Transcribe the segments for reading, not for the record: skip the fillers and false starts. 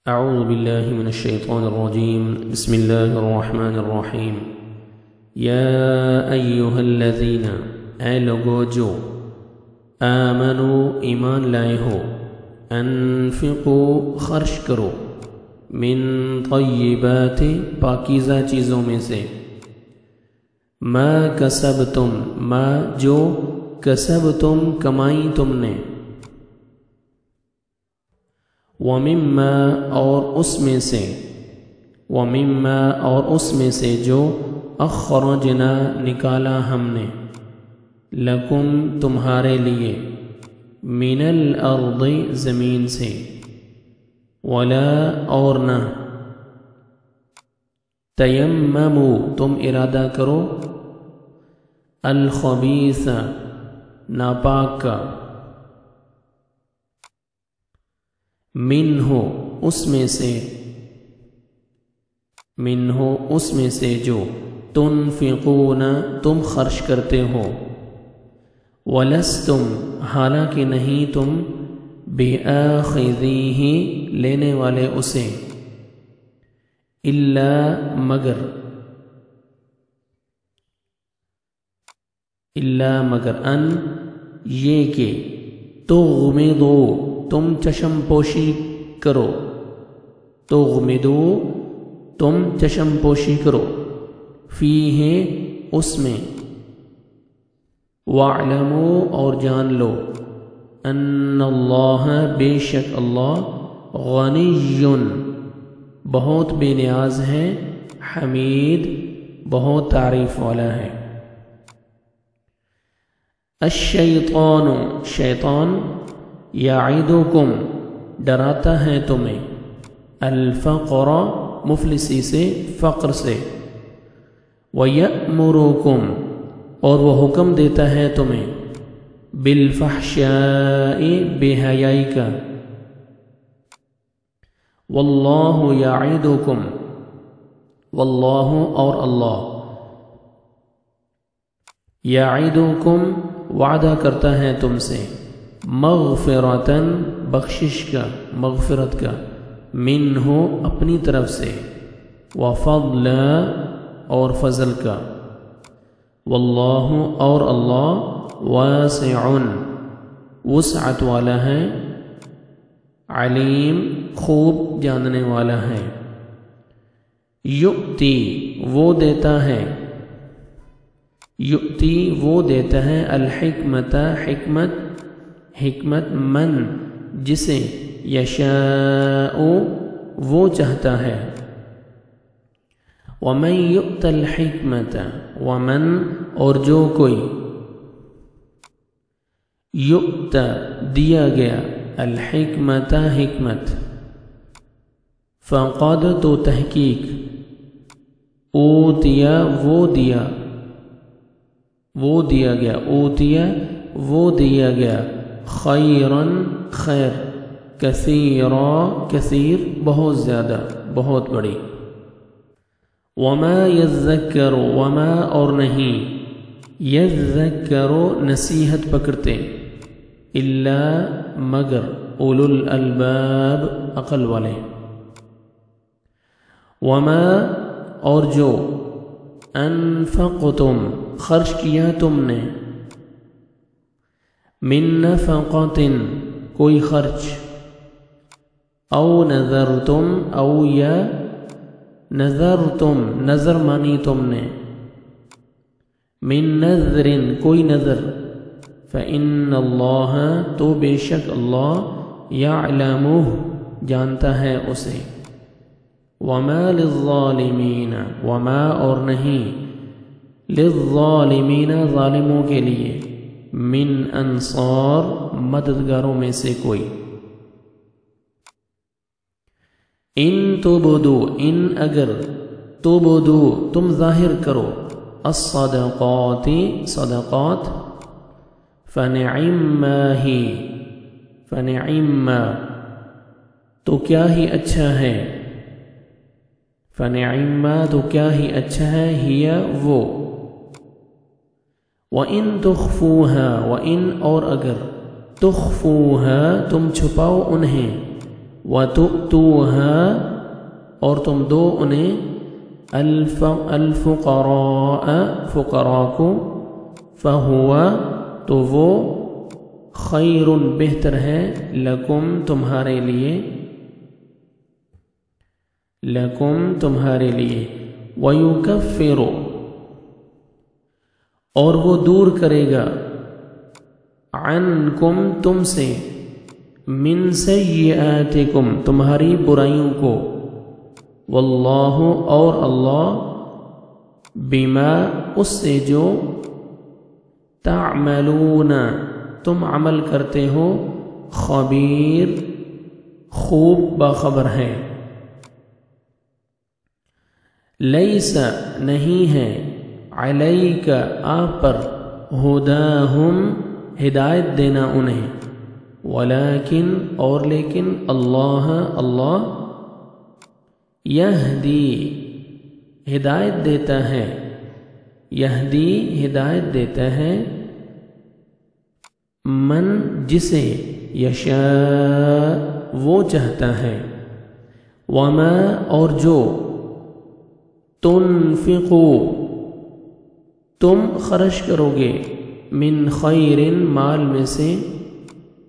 اعوذ باللہ من الشیطان الرجیم بسم اللہ الرحمن الرحیم یا ایہا الذین اے لوگو جو آمنو ایمان لائے ہو انفقوا خرچ کرو من طیبات پاکیزہ چیزوں میں سے ما کسبتم ما جو کسبتم کمائی تم نے وَمِمَّا اور اس میں سے وَمِمَّا اور اس میں سے جو اخرجنا نکالا ہم نے لکم تمہارے لیے من الارض زمین سے ولا اور نہ تیمموا تم ارادہ کرو الخبیث ناپاک کا منہ اس میں سے جو تنفقون تم خرچ کرتے ہو ولستم حالانکہ نہیں تم بآخذیہ لینے والے اسے الا مگر ان یہ کہ تغمدو تم چشم پوشی کرو تغمدو تم چشم پوشی کرو فیہ اس میں وَاعْلَمُوا اور جان لو ان اللہ بے شک اللہ غنی بہت بے نیاز ہے حمید بہت تعریف والا ہے الشیطان شیطان یعیدکم ڈراتا ہے تمہیں الفقر مفلسی سے فقر سے وَيَأْمُرُكُمْ اور وہ حکم دیتا ہے تمہیں بالفحشاء بے حیائی کا واللہ یعیدکم واللہ اور اللہ یعیدکم وعدہ کرتا ہے تم سے مغفرتاً بخشش کا مغفرت کا منہ اپنی طرف سے وفضلا اور فضل کا واللہ اور اللہ واسع وسعت والا ہے علیم خوب جاننے والا ہے یؤتی وہ دیتا ہے الحکمت حکمت من جسے یشاء وہ چاہتا ہے ومن یؤت الحکمت ومن اور جو کوئی یؤت دیا گیا الحکمت حکمت فقد تو تحقیق اوتیا وہ دیا گیا خیراً خیر کثیرا کثیر بہت زیادہ بہت بڑی وما یذکر وما اور نہیں یذکر نصیحت پکڑتے الا مگر اولو الالباب عقل والے وما اور جو انفقتم خرچ کیا تم نے من نفقت کوئی خرچ او نذرتم او یا نذرتم نظر مانی تم نے من نذر کوئی نظر فإن اللہ تو بے شک اللہ یعلمہ جانتا ہے اسے وما للظالمین وما اور نہیں للظالمین ظالموں کے لیے من انصار مددگاروں میں سے کوئی ان تبدو ان اگر تبدو تم ظاہر کرو الصدقات صدقات فنعما ہی فنعما تو کیا ہی اچھا ہے فنعما تو کیا ہی اچھا ہے ہی وہ وَإِن تُخْفُوهَا وَإِن اور اگر تُخْفُوهَا تم چھپاؤ انہیں وَتُؤْتُوهَا اور تم دو انہیں الفقراء فقراء کو فَهُوَ تو وہ خیر بہتر ہے لکم تمہارے لیے وَيُكَفِّرُ اور وہ دور کرے گا عنکم تم سے من سیئاتکم تمہاری برائیوں کو واللہ اور اللہ بما اس سے جو تعملون تم عمل کرتے ہو خبیر خوب باخبر ہے لیس نہیں ہے علیک آپ پر ہداہم ہدایت دینا انہیں ولیکن اور لیکن اللہ یہدی ہدایت دیتا ہے ہدایت دیتا ہے من جسے یشاء وہ چاہتا ہے وما اور جو تنفقو تم خرچ کرو گے من خیر مال میں سے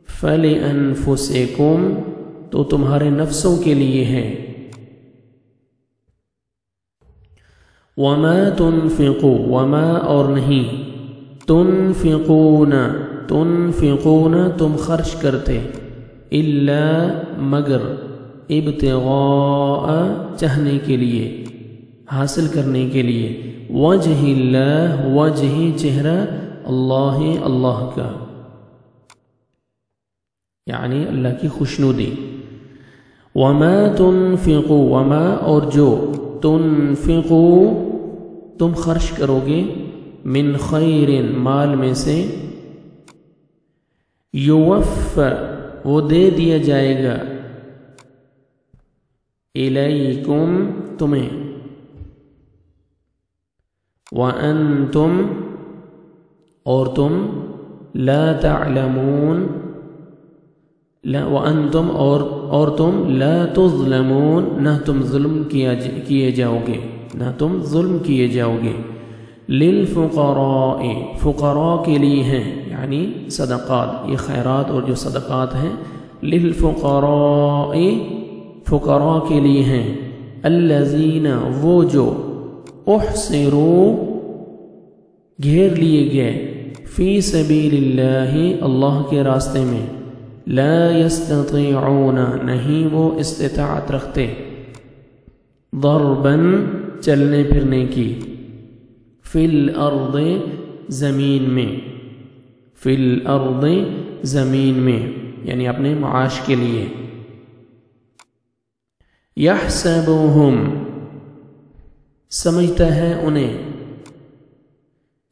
فَلِأَنفُسِكُمْ تو تمہارے نفسوں کے لیے ہے وَمَا تُنْفِقُوا وَمَا اور نہیں تُنْفِقُونَ تم خرچ کرتے إِلَّا مگر ابتغاء چاہنے کے لیے حاصل کرنے کے لیے وجہ اللہ وجہ چہرہ اللہ کا یعنی اللہ کی خوشنودی وما تنفقوا وما اور جو تنفقوا تم خرچ کرو گے من خیر مال میں سے یوفى وہ دے دیا جائے گا الیکم تمہیں وانتم اور تم لا تعلمون وانتم اور تم لا تظلمون نہ تم ظلم کیے جاؤ گے للفقراء فقراء کے لیے ہیں یعنی صدقات یہ خیرات اور جو صدقات ہیں للفقراء فقراء کے لیے ہیں الذین وہ جو احصروا گھیر لیے گئے فی سبیل اللہ کے راستے میں لا یستطیعون نہیں وہ استطاعت رکھتے ضربا چلنے پھرنے کی فی الارض زمین میں یعنی اپنے معاش کے لیے یحسبوہم سمجھتا ہے انہیں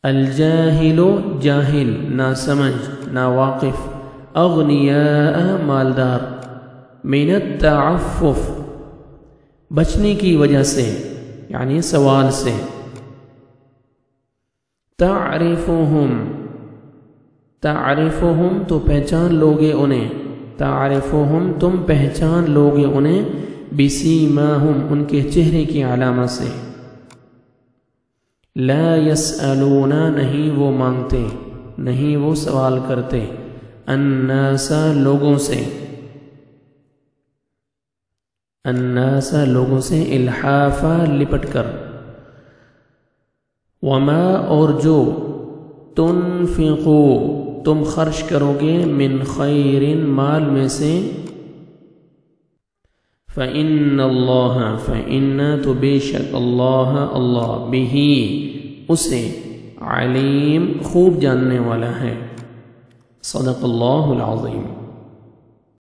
الجاہل جاہل نا سمجھ نا واقف اغنیاء مالدار من التعفف بچنے کی وجہ سے یعنی سوال سے تعرفهم تو پہچان لوگے انہیں تعرفهم تم پہچان لوگے انہیں بسیماہم ان کے چہرے کی علامت سے لا یسألون نہیں وہ مانگتے نہیں وہ سوال کرتے الناس لوگوں سے الحافا لپٹ کر وما اور جو تنفقو تم خرچ کرو گے من خیر مال میں سے فإن تو بے شک اللہ بہ اسے علیم خوب جاننے والا ہے صدق اللہ العظیم